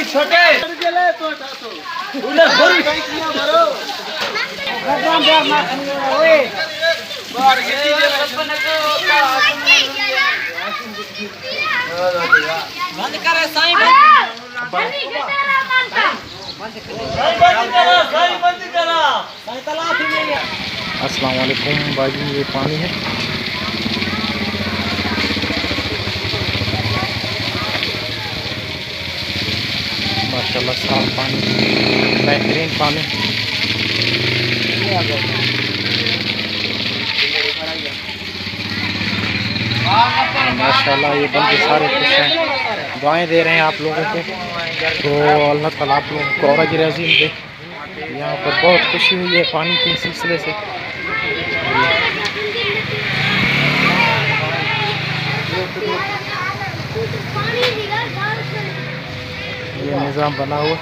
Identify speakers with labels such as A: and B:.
A: छोटे
B: अस्सलाम वालेकुम बाजी, ये पानी है। माशाल्लाह साफ पानी, बेहतरीन पानी। माशाल्लाह ये बंदे सारे खुश हैं, दुआएं दे रहे हैं आप लोगों को। तो अल्लाह ताला आप लोगों को और अजर अज़ीम दे। यहाँ पर बहुत खुशी हुई है पानी के सिलसिले से। ये निज़ाम बना हुआ।